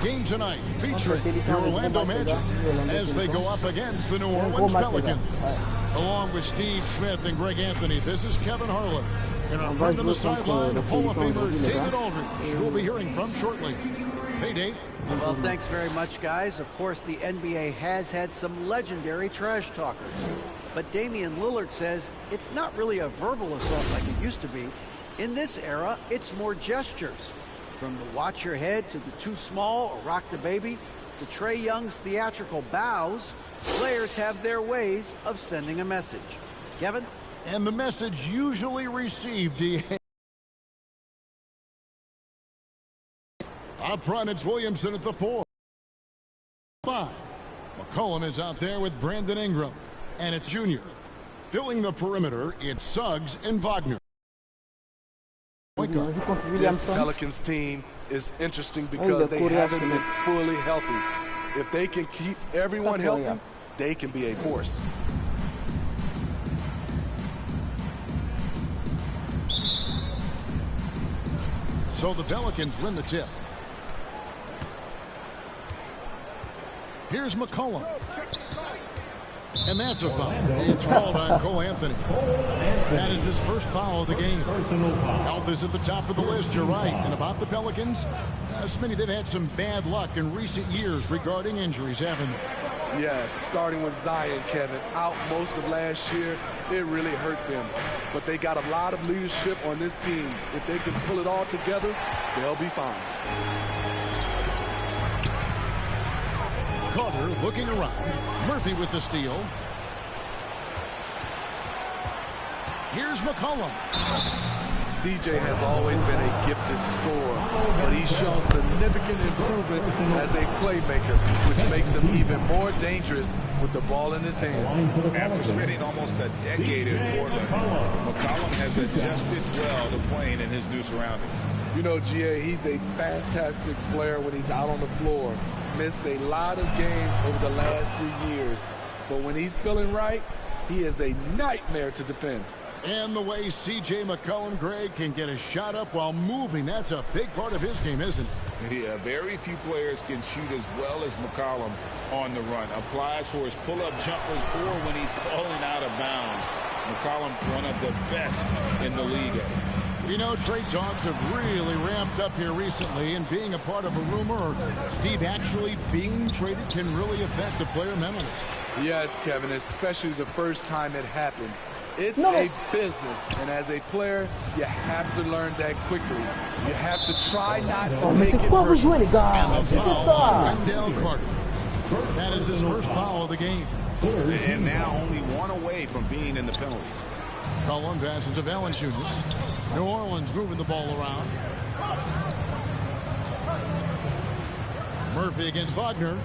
Game tonight featuring the Orlando Magic as they go up against the New Orleans Pelicans. Along with Steve Smith and Greg Anthony, this is Kevin Harlan. And our friend on the sideline, Hall of Famer David Aldridge, we'll be hearing from shortly. Hey, Dave. Well, thanks very much, guys. Of course, the NBA has had some legendary trash talkers. But Damian Lillard says it's not really a verbal assault like it used to be. In this era, it's more gestures. From the watch your head to the too small or rock the baby to Trae Young's theatrical bows, players have their ways of sending a message. Kevin? And the message usually received, D.A. Up front, it's Williamson at the 4. 5. McCollum is out there with Brandon Ingram. And it's Junior. Filling the perimeter, it's Suggs and Wagner. This Pelicans team is interesting because they haven't been fully healthy. If they can keep everyone healthy, they can be a force. So the Pelicans win the tip. Here's McCollum. And that's a foul. It's called on Cole Anthony. That is his first foul of the game. Health is at the top of the list, you're right. And about the Pelicans, Smitty, they've had some bad luck in recent years regarding injuries, haven't they? Yes, starting with Zion, Kevin, out most of last year, it really hurt them. But they got a lot of leadership on this team. If they can pull it all together, they'll be fine. Carter looking around. Murphy with the steal. Here's McCollum. CJ has always been a gifted scorer, but he's shown significant improvement as a playmaker, which makes him even more dangerous with the ball in his hands. After spending almost a decade in Portland, McCollum has adjusted well to playing in his new surroundings. You know, GA, he's a fantastic player when he's out on the floor. Missed a lot of games over the last 3 years, but when he's feeling right, he is a nightmare to defend. And the way C.J. McCollum, Greg, can get a shot up while moving, that's a big part of his game, isn't it? Yeah, very few players can shoot as well as McCollum on the run. Applies for his pull-up jumpers or when he's falling out of bounds. McCollum, one of the best in the league. We know trade talks have really ramped up here recently, and being a part of a rumor or Steve actually being traded can really affect the player mentally. Yes, Kevin, especially the first time it happens. It's a business, and as a player, you have to learn that quickly. You have to try not to take it personally. And the foul on Wendell Carter. That is his first foul of the game. And now only one away from being in the penalty. Cullen passes to Valanciunas. New Orleans moving the ball around. Murphy against Wagner.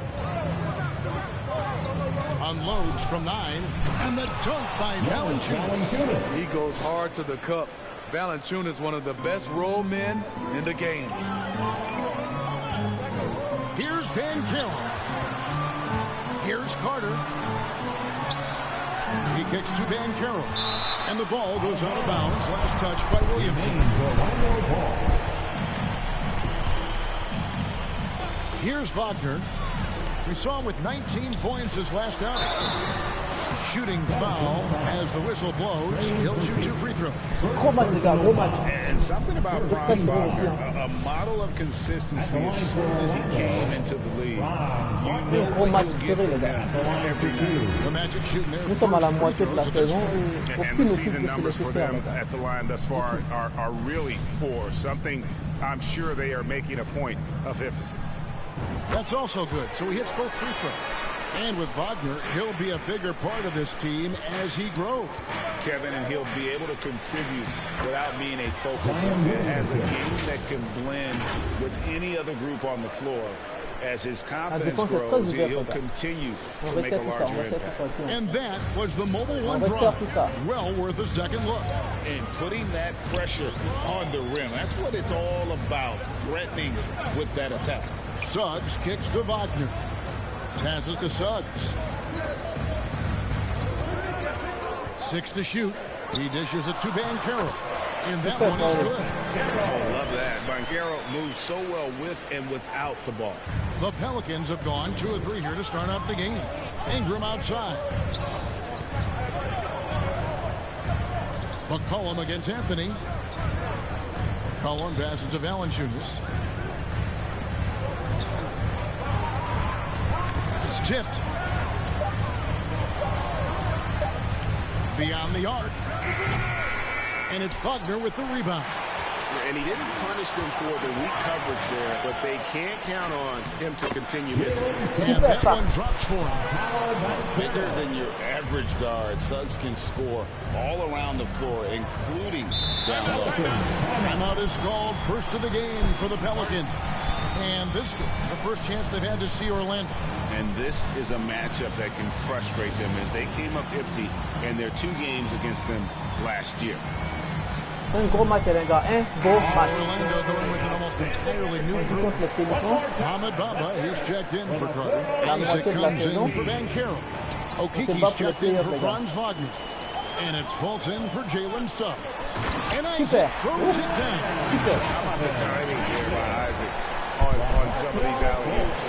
Unloads from 9. And the dunk by Valanciunas. He goes hard to the cup. Valanciunas is one of the best roll men in the game. Here's Banchero. Here's Carter. He kicks to Banchero. And the ball goes out of bounds. Last touch by Williamson. Here's Wagner. We saw him with 19 points his last outing. Shooting foul as the whistle blows. He'll shoot 2 free throws. And something about Franz Wagner, a model of consistency as soon as he came into the league. You know he'll get that every night. The Magic shooting their first free throws of this one. And the season numbers for them at the line thus far are really poor. Something I'm sure they are making a point of emphasis. That's also good. So he hits both free throws. And with Wagner, he'll be a bigger part of this team as he grows. Kevin, and he'll be able to contribute without being a focal point. It has a game that can blend with any other group on the floor. As his confidence grows, he'll continue to make a larger impact. And that was the Mobile One drop. Well worth a second look. And putting that pressure on the rim. That's what it's all about, threatening with that attack. Suggs kicks to Wagner. Passes to Suggs. 6 to shoot. He dishes it to Banchero. And that one is good. Oh, love that. Banchero moves so well with and without the ball. The Pelicans have gone 2 of 3 here to start out the game. Ingram outside. McCollum against Anthony. McCollum passes to Valanciunas. It's tipped. Beyond the arc. And it's Wagner with the rebound. And he didn't punish them for the weak coverage there, but they can't count on him to continue missing. And that one drops for him. Bigger than your average guard, Suggs can score all around the floor, including down low. Timeout is called, first of the game for the Pelicans. And this is the first chance they've had to see Orlando. And this is a matchup that can frustrate them as they came up empty in their 2 games against them last year. Un gros match, les gars. Un beau match. Orlando going with an almost entirely new group. Mohamed Bamba, he's checked in for Carter. Isaac comes in for Banchero. Okiki's checked in for Franz Wagner. And it's Fulton for Jalen Suggs. And Isaac throws it down. How about the timing here by Isaac on some of these alley-oops?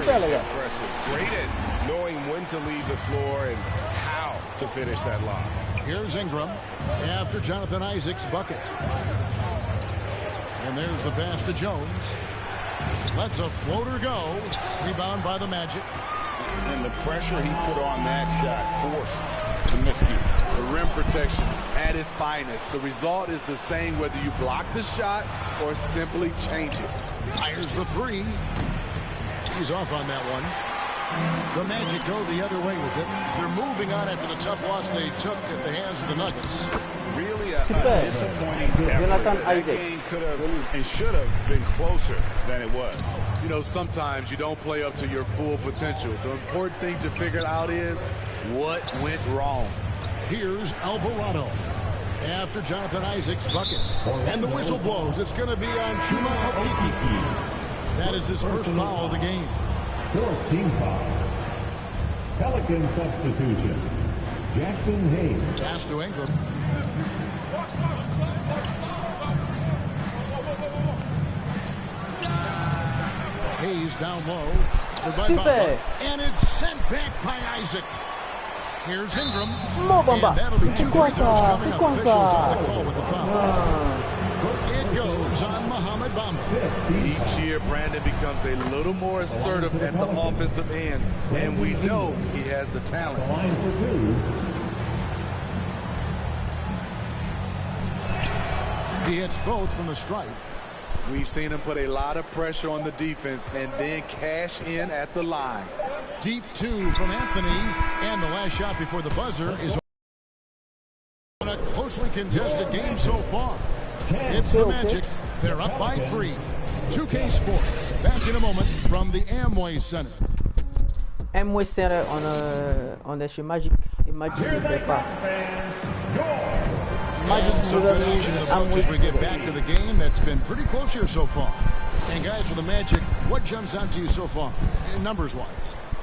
Very impressive. Great at knowing when to leave the floor and how to finish that lob. Here's Ingram after Jonathan Isaac's bucket. And there's the pass to Jones. Lets a floater go. Rebound by the Magic. And the pressure he put on that shot forced the miscue. The rim protection at its finest. The result is the same whether you block the shot or simply change it. Fires the 3. He's off on that one. The Magic go the other way with it. They're moving on after the tough loss they took at the hands of the Nuggets. Really a disappointing effort. That game could have and should have been closer than it was. You know, sometimes you don't play up to your full potential. The important thing to figure out is what went wrong. Here's Alvarado after Jonathan Isaac's bucket. And the whistle blows. It's going to be on Chuma Okiki. That is his first foul of the game. 4th team foul. Pelican substitution. Jackson Hayes. Pass to Ingram. Hayes down low. By Bamba, and it's sent back by Isaac. Here's Ingram. And that'll be 2 free throws coming up. Officials on the call with the foul. It goes on Mohamed Bamba. Each year, Brandon becomes a little more assertive at the offensive end, and we know he has the talent. Line for 2. He hits both from the stripe. We've seen him put a lot of pressure on the defense and then cash in at the line. Deep 2 from Anthony, and the last shot before the buzzer is on a closely contested game so far. It's the Magic. They're up by 3. 2K Sports. Back in a moment from the Amway Center. Amway Center, on est chez Magic. Et Magic ne fait pas. And some good action in the books as we get back to the game. That's been pretty close here so far. And guys, for the Magic, what jumps out to you so far, numbers-wise?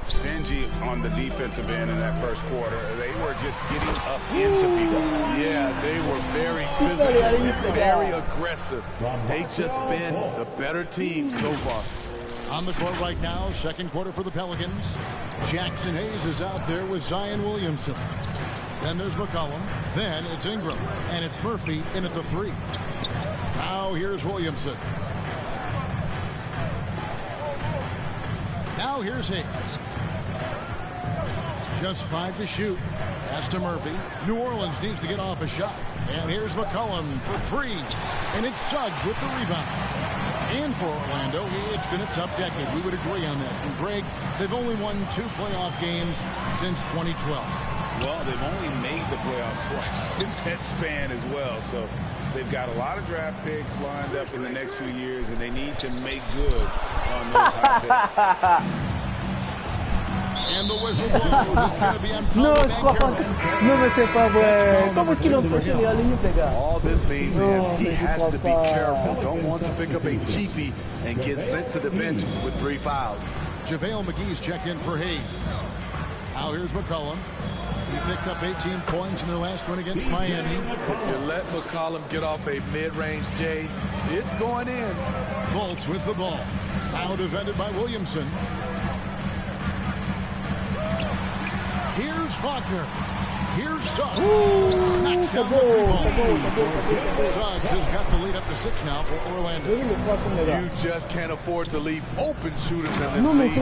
Stingy on the defensive end in that first quarter. They were just getting up into people. Yeah, they were very physical and very aggressive. They've just been the better team so far. On the court right now, second quarter for the Pelicans. Jackson Hayes is out there with Zion Williamson. Then there's McCollum. Then it's Ingram. And it's Murphy in at the 3. Now here's Williamson. Now here's Hayes. Just 5 to shoot. Pass to Murphy. New Orleans needs to get off a shot. And here's McCollum for 3. And it's Suggs with the rebound. And for Orlando, it's been a tough decade. We would agree on that. And Greg, they've only won 2 playoff games since 2012. Well, they've only made the playoffs twice in that span as well. So they've got a lot of draft picks lined up in the next few years, and they need to make good on those high picks. And the whistle blows. It's going to be on All this means is he has to be careful. Don't want to pick up a cheapie and get sent to the bench with 3 fouls. JaVale McGee's checked in for Hayes. Now here's McCollum. He picked up 18 points in their last one against Miami. If you let McCollum get off a mid-range J, it's going in. Fultz with the ball. Now defended by Williamson. Here's Wagner. Here's Suggs. Knocks down the three ball. Suggs has got the lead up to 6 now for Orlando. You just can't afford to leave open shooters in this league.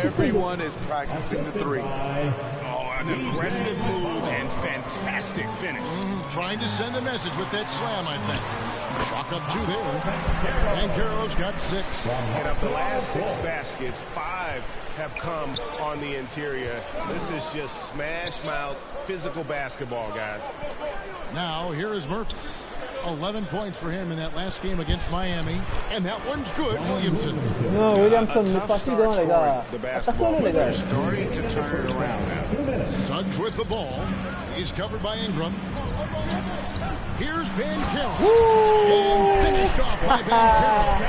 Everyone is practicing the three. Oh, an aggressive move and fantastic finish. Trying to send a message with that slam, I think. Chalk up 2 there. And Banchero's got 6. And of the last 6 baskets, 5 have come on the interior. This is just smash mouth physical basketball, guys. Now here is Murphy. 11 points for him in that last game against Miami. And that one's good, Williamson. Non, Williamson, A ne tough pas si start grand, les gars. scoring the basketball, Attaquez-le, les but they're gars. starting to turn it around now. Suggs with the ball. He's covered by Ingram. Here's Banchero. And finished off by Banchero.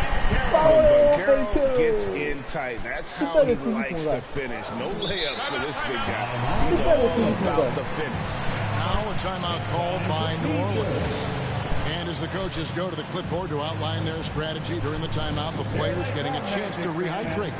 When Banchero gets in tight, that's how he likes to finish. No layups for this big guy. He's all about the finish. Now a timeout called by New Orleans. And as the coaches go to the clipboard to outline their strategy during the timeout, the players getting a chance to rehydrate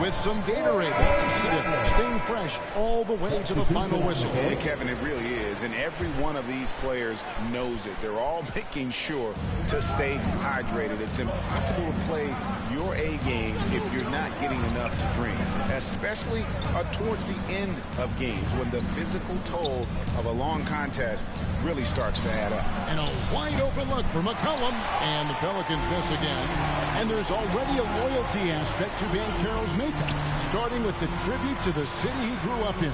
with some Gatorade. That's key to staying fresh all the way to the final whistle. And Kevin, it really is. And every one of these players knows it. They're all making sure to stay hydrated. It's impossible to play your A game if you're not getting enough to drink, especially towards the end of games when the physical toll of a long contest really starts to add up. And a wide open look for McCollum. And the Pelicans miss again. And there's already a loyalty aspect to Banchero's makeup, starting with the tribute to the city he grew up in.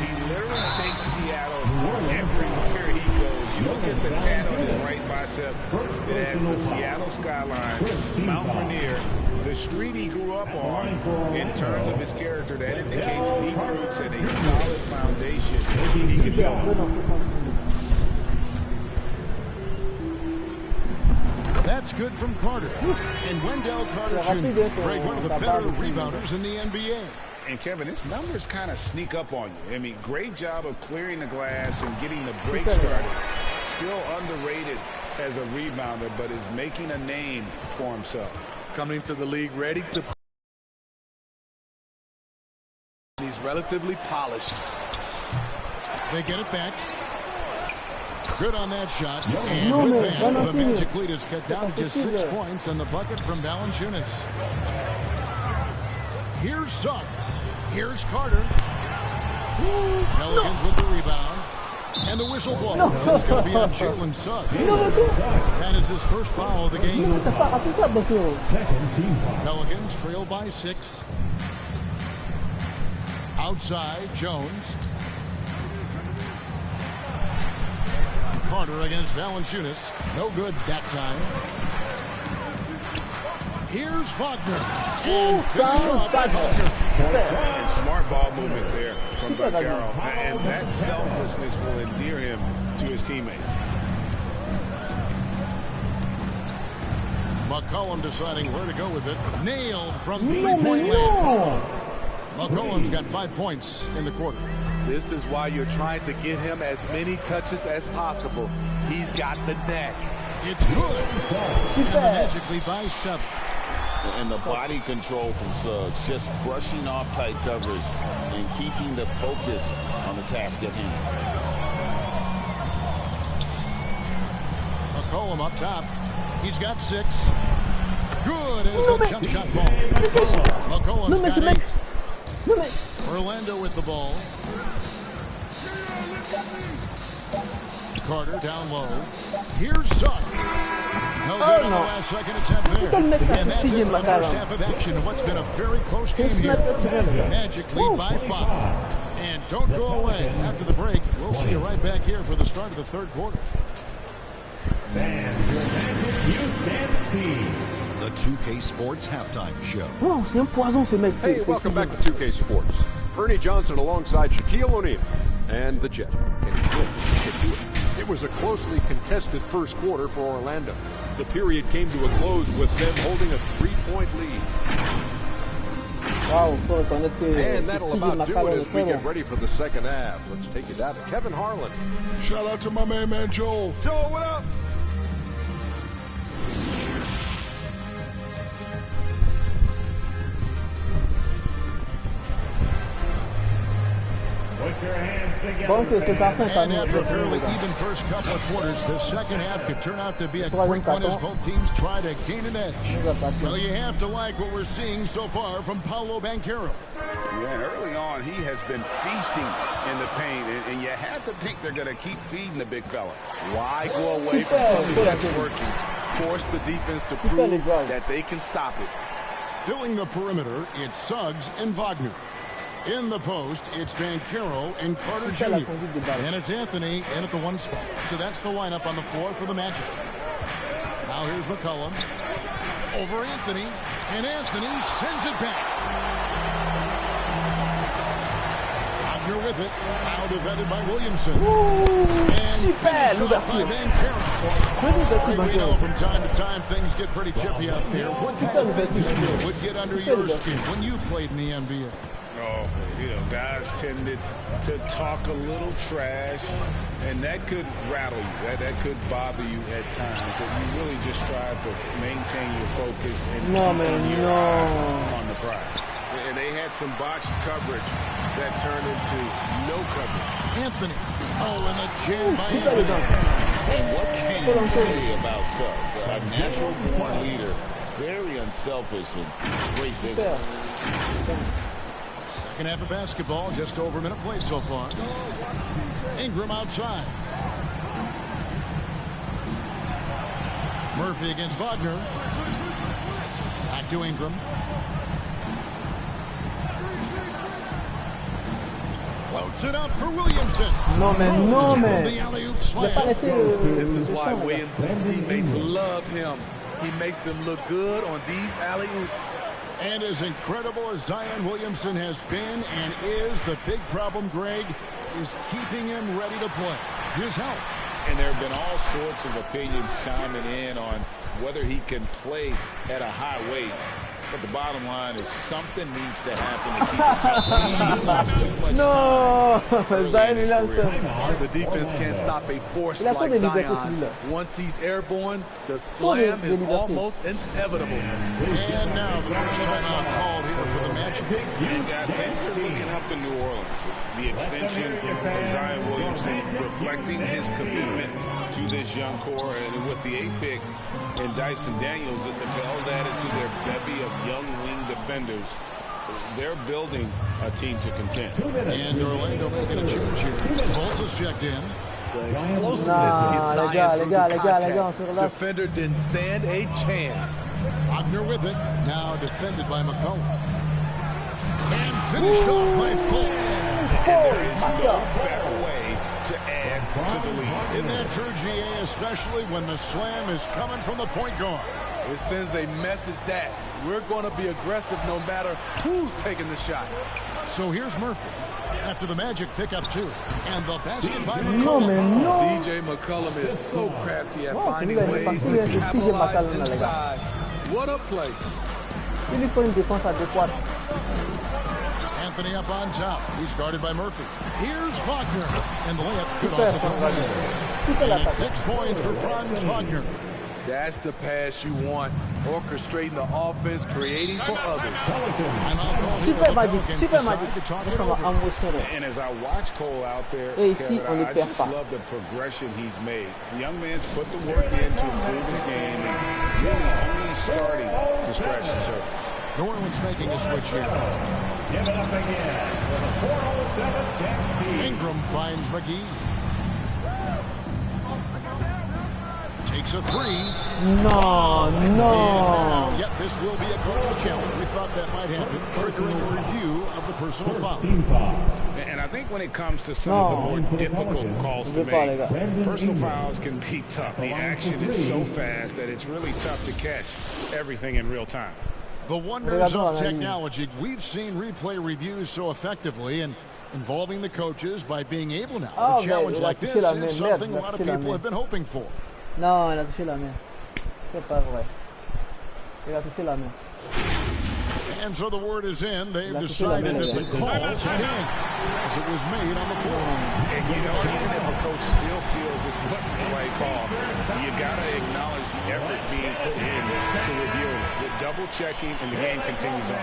He literally takes Seattle everywhere he goes. You look at the tat on his right bicep. It has the Seattle skyline, Mount Rainier, the street he grew up on. In terms of his character, that indicates deep roots and a solid foundation he can build on. That's good from Carter. And Wendell Carter Jr., Greg, one of the better rebounders in the NBA. And Kevin, his numbers kind of sneak up on you. I mean, great job of clearing the glass and getting the break started. Still underrated as a rebounder, but is making a name for himself. Coming to the league ready to... He's relatively polished. They get it back. Good on that shot. And with that, the Magic lead is cut down to just 6 points, and the bucket from Valanciunas. Here's Suggs. Here's Carter. Pelicans with the rebound. And the whistle blows. It's going to be on Jalen Suggs. That is his first foul of the game. Pelicans trail by 6. Outside, Jones. Carter against Valanciunas. No good that time. Here's Wagner. And finish off by Wagner. And smart ball movement there from Banchero. And that selflessness will endear him to his teammates. McCollum deciding where to go with it. Nailed from three-point land. McCollum's got 5 points in the quarter. This is why you're trying to get him as many touches as possible. He's got the neck. It's good. And the Magic lead by 7. And the body control from Suggs, just brushing off tight coverage and keeping the focus on the task at hand. McCollum up top. He's got 6. Good as a jump shot fall. McCollum's got 8. Orlando with the ball. Carter down low. Here's Suggs. No good on the last second attempt there. And that's it for the first half of action in what's been a very close game here. Magic lead by 5. And don't go away. After the break, we'll see you right back here for the start of the third quarter. Fans, your Magic Youth team. The 2K Sports Halftime Show. Oh, c'est un poison ce mec. Hey, welcome back to 2K Sports. Ernie Johnson alongside Shaquille O'Neal and the Jet. Can he do it? He can do it. It was a closely contested first quarter for Orlando. The period came to a close with them holding a 3-point lead. And that'll about do it as we get ready for the second half. Let's take it down to Kevin Harlan. Shout out to my man Joel. Joel, what up? Donc c'est parfait, ça And after a fairly even first couple of quarters, the second half could turn out to be a quick one as both teams try to gain an edge. Well, you have to like what we're seeing so far from Paolo Banchero. Yeah, early on, he has been feasting in the paint, and you have to think they're going to keep feeding the big fella. Why go away from something that's working? Force the defense to prove that they can stop it. Filling the perimeter, it's Suggs and Wagner. In the post, it's Banchero and Carter Jr. And it's Anthony in at the one spot. So that's the lineup on the floor for the Magic. Now here's McCollum over Anthony, and Anthony sends it back. Wagner with it. Now defended by Williamson. And finished off by Banchero. We know from time to time things get pretty chippy out there. What kind of things would get under your skin when you played in the NBA? Oh, you know, guys tended to talk a little trash, and that could rattle you. That could bother you at times, but you really just strive to maintain your focus and keep your eye on the prize. And they had some botched coverage that turned into no coverage. Anthony. Oh, and the jam by Anthony. And what can you say about Suggs? A natural-born leader, very unselfish and great business. Second half of basketball, just over a minute played so far. Ingram outside. Murphy against Wagner. Back to Ingram. Floats it up for Williamson. The alley-oop slam. This is why Williamson's teammates love him. He makes them look good on these alley-oops. And as incredible as Zion Williamson has been and is, the big problem, Greg, is keeping him ready to play. His health. And there have been all sorts of opinions chiming in on whether he can play at a high weight. But the bottom line is something needs to happen to keep him healthy. He's lost too much time. The defense can't stop a force like Zion. Once he's airborne, the slam is almost inevitable. And now the first timeout called here for the Magic. And guys, things are looking up in New Orleans. The extension for Zion Williamson reflecting his commitment to this young core, and with the 8th pick and Dyson Daniels, that the Pels added to their bevy of young wing defenders. They're building a team to contend. And Orlando making a change here. Fultz is checked in. The explosiveness against Zion through the contact. Defender didn't stand a chance. Wagner with it. Now defended by McCollum. And finished off by Fultz. And there is no better way to add to the lead. Isn't that true, GA, especially when the slam is coming from the point guard? It sends a message that we're going to be aggressive no matter who's taking the shot. So here's Murphy after the Magic pick up 2. And the basket by McCollum. CJ McCollum is so crafty at finding ways to capitalize inside. What a play. Anthony up on top. He's guarded by Murphy. Here's Wagner. And the layup's good off the front. 6 points for Franz Wagner. That's the pass you want. Orchestrating the offense, creating for others. Super magic. And as I watch Cole out there, Kevin, I just love the progression he's made. The young man's put the work in to improve his game and really only starting to scratch the surface. New Orleans making a switch here. Give it up again for the 407 Dexter. Ingram finds McGee. Takes a 3. No. Yep, this will be a coach's challenge. We thought that might happen, triggering a review of the personal foul. And I think when it comes to some of the more difficult calls to make, personal fouls can be tough. The action is so fast that it's really tough to catch everything in real time. The wonders of technology. We've seen replay reviews so effectively and involving the coaches by being able now to challenge like this is something a lot of people have been hoping for. Non, il a touché la main. C'est pas vrai. Il a touché la main. And so the word is in. They've decided that the call stands as it was made on the floor. And you know, even if a coach still feels this wasn't the right call, you got to acknowledge the effort being put in to review it. The double checking, and the game continues on.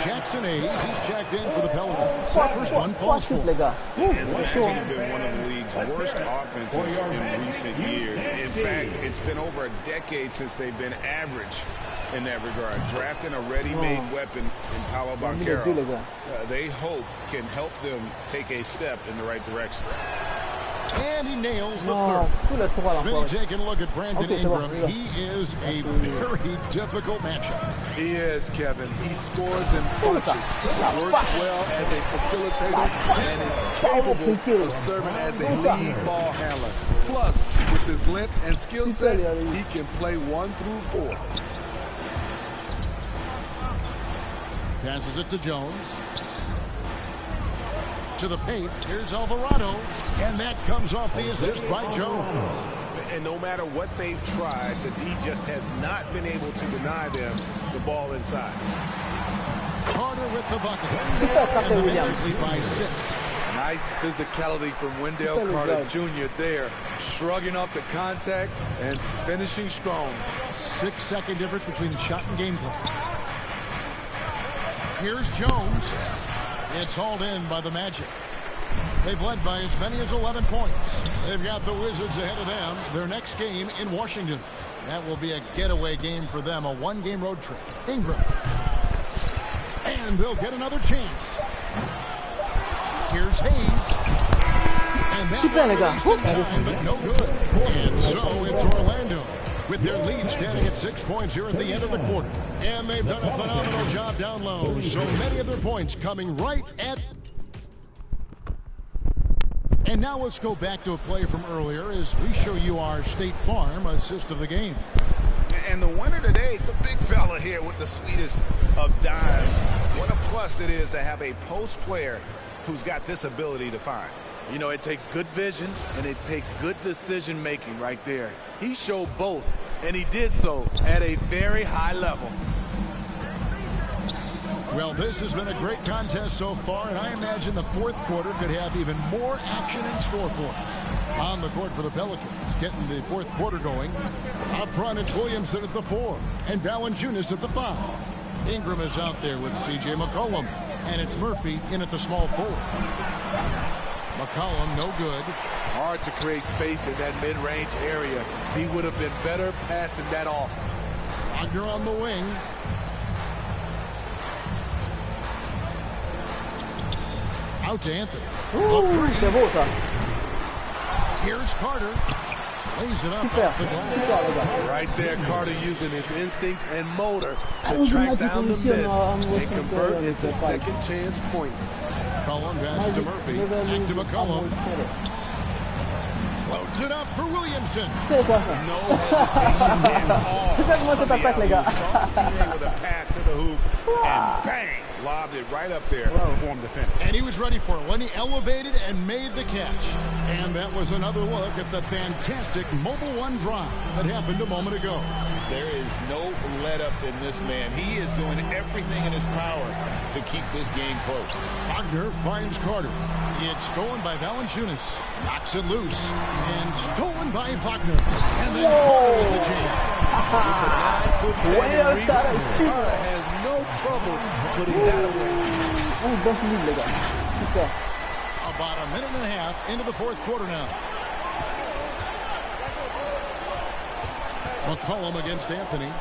Jackson Hayes, he's checked in for the Pelicans. First one falls for. And the Magic have been one of the league's worst offenses in recent years. In fact, it's been over a decade since they've been average in that regard. Drafting a ready-made weapon in Paolo Banchero, they hope can help them take a step in the right direction. And he nails the third. Smitty taking a look at Brandon Ingram. He is a very difficult matchup. He is, Kevin. He scores in bunches, works well as a facilitator, and is capable of serving as a lead ball handler. Plus, with his length and skill set, he can play 1 through 4. Passes it to Jones. To the paint. Here's Alvarado. And that comes off the assist by Jones. And no matter what they've tried, the D just has not been able to deny them the ball inside. Carter with the bucket. And the Magic lead by 6. Nice physicality from Wendell Carter Jr. there, shrugging off the contact and finishing strong. 6-second difference between the shot and game clock. Here's Jones. It's hauled in by the Magic. They've led by as many as 11 points. They've got the Wizards ahead of them. Their next game in Washington. That will be a getaway game for them, a 1-game road trip. Ingram. And they'll get another chance. Here's Hayes. And that one released in time, but no good. And so it's Orlando with their lead standing at 6 points here at the end of the quarter. And they've done a phenomenal job down low. So many of their points coming right at... And now let's go back to a play from earlier as we show you our State Farm assist of the game. And the winner today, the big fella here with the sweetest of dimes. What a plus it is to have a post player who's got this ability to find. You know, it takes good vision and it takes good decision making right there. He showed both, and he did so at a very high level. Well, this has been a great contest so far, and I imagine the fourth quarter could have even more action in store for us. On the court for the Pelicans, getting the fourth quarter going. Up front, it's Williamson at the 4, and Valanciunas at the 5. Ingram is out there with C.J. McCollum, and it's Murphy in at the small 4. McCollum, no good. Hard to create space in that mid-range area. He would have been better passing that off. Wagner on the wing. Out to Anthony. Here's Carter. Lays it up off the glass. Right there, Carter using his instincts and motor to track down the miss and convert into second chance points. McCollum passes to Murphy. Back to McCollum. Loads it up for Williamson. No hesitation at all. Saw his teammate with a pat to the hoop and bang, lobbed it right up there for him to finish. And he was ready for it when he elevated and made the catch. And that was another look at the fantastic Mobile One drive that happened a moment ago. There is no let up in this man. He is doing everything in his power to keep this game close. Wagner finds Carter. It's stolen by Valanciunas. Knocks it loose. And stolen by Wagner. And then Carter with the jam. Carter has no trouble putting that away. About a minute and a half into the fourth quarter now. McCollum against Anthony.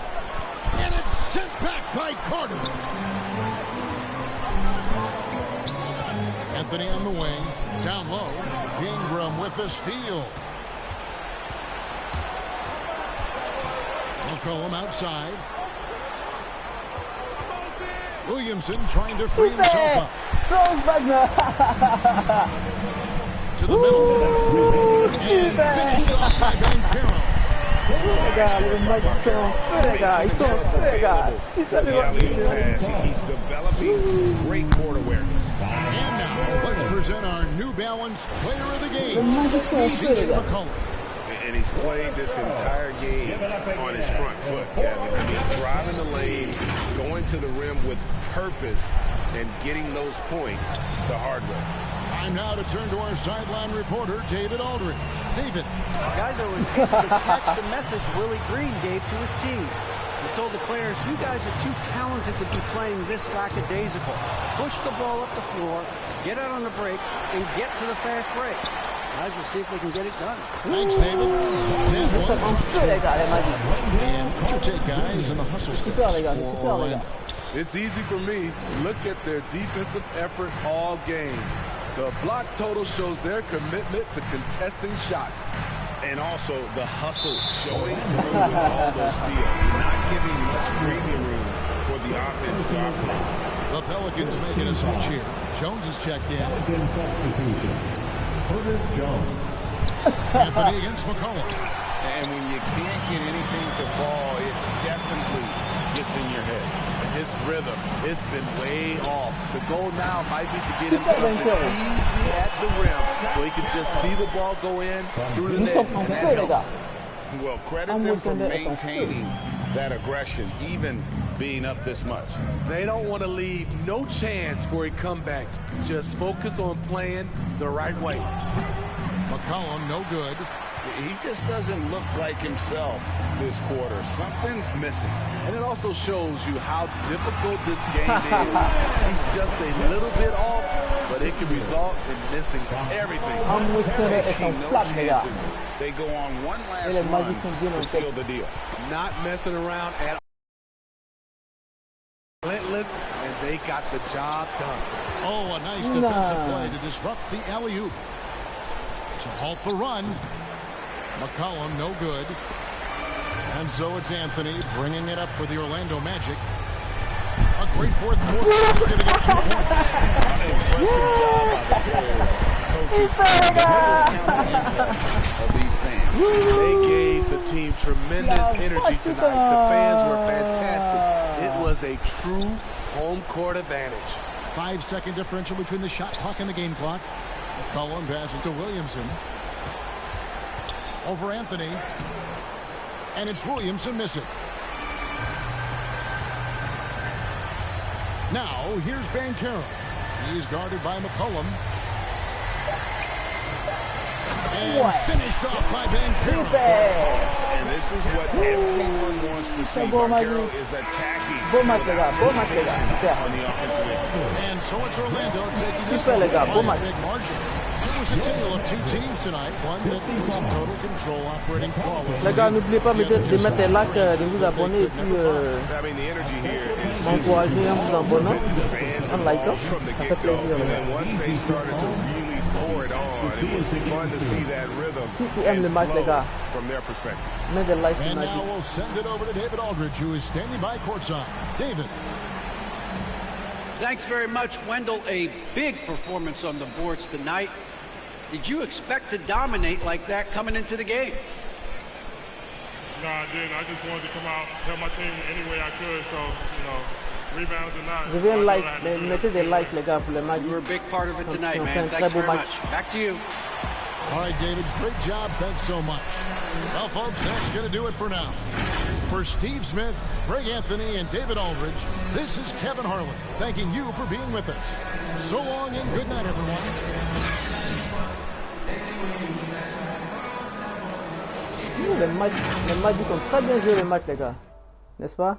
And it's sent back by Carter. Anthony on the wing. Down low. Ingram with the steal. McCollum outside. Williamson trying to free himself up. To the middle. And finished off by Banchero. He's developing great court awareness. And now, let's present our New Balance Player of the Game, C.J. McCollum. And he's played this entire game on his front foot, Kevin. I mean, driving the lane, going to the rim with purpose, and getting those points the hard way. Time now to turn to our sideline reporter, David Aldridge. David. Guys, I was able to catch the message Willie Green gave to his team. He told the players, you guys are too talented to be playing this lackadaisical. Push the ball up the floor, get out on the break, and get to the fast break. Guys, we'll see if they can get it done. Thanks, David. And what's your take, guys, on the hustle steps for Orlando? It's easy for me. Look at their defensive effort all game. The block total shows their commitment to contesting shots. And also the hustle showing through with all those steals. Not giving much breathing room for the offense to operate. The Pelicans making a switch here. Jones is checked in. Anthony against McCollum. And when you can't get anything to fall, it definitely gets in your head. And his rhythm, it's been way off. The goal now might be to get him something easy at the rim so he can just see the ball go in through the net. And that helps. Well, credit them for maintaining that aggression, even being up this much. They don't want to leave no chance for a comeback. Just focus on playing the right way. McCollum, no good. He just doesn't look like himself this quarter. Something's missing. And it also shows you how difficult this game is. He's just a little bit off, but it can result in missing everything. Taking no chances. They go on one last run to seal the deal. Not messing around at all. Relentless, and they got the job done. Oh, a nice defensive play to disrupt the alley-oop. To halt the run. McCollum, no good. And so it's Anthony bringing it up for the Orlando Magic. A great fourth quarter. He's giving up 2 points. Impressive job by the players, coaches, and the of these fans. They gave the team tremendous energy tonight. The fans were fantastic. It was a true home court advantage. 5-second differential between the shot clock and the game clock. McCollum passes to Williamson. Over Anthony. And it's Williamson missing. Now, here's Banchero. He's guarded by McCollum. And finished off by Banchero. And this is what everyone wants to see. Banchero is attacking on the offensive end. And so it's Orlando taking this one by a big margin. It was a tale of 2 teams tonight. One that was in total control, operating flawlessly. Les gars, n'oubliez pas de mettre des likes, de vous abonner et puis m'encourager en vous abonnant, en likant. Ça fait plaisir. Qui aime le match, les gars? Mets des likes. And now we'll send it over to David Aldridge, who is standing by courtside. David. Thanks very much, Wendell. A big performance on the boards tonight. Did you expect to dominate like that coming into the game? No, I didn't. I just wanted to come out, help my team any way I could. So, you know, rebounds or not. Je viens mettez des likes, les gars, pour le match. You were a big part of it tonight, man. Thanks very much. Back to you. All right, David, great job. Thanks so much. Well, folks, that's going to do it for now. For Steve Smith, Greg Anthony, and David Aldridge, this is Kevin Harlan, thanking you for being with us. So long and good night, everyone. Les Magic ont très bien joué le match, les gars. N'est-ce pas?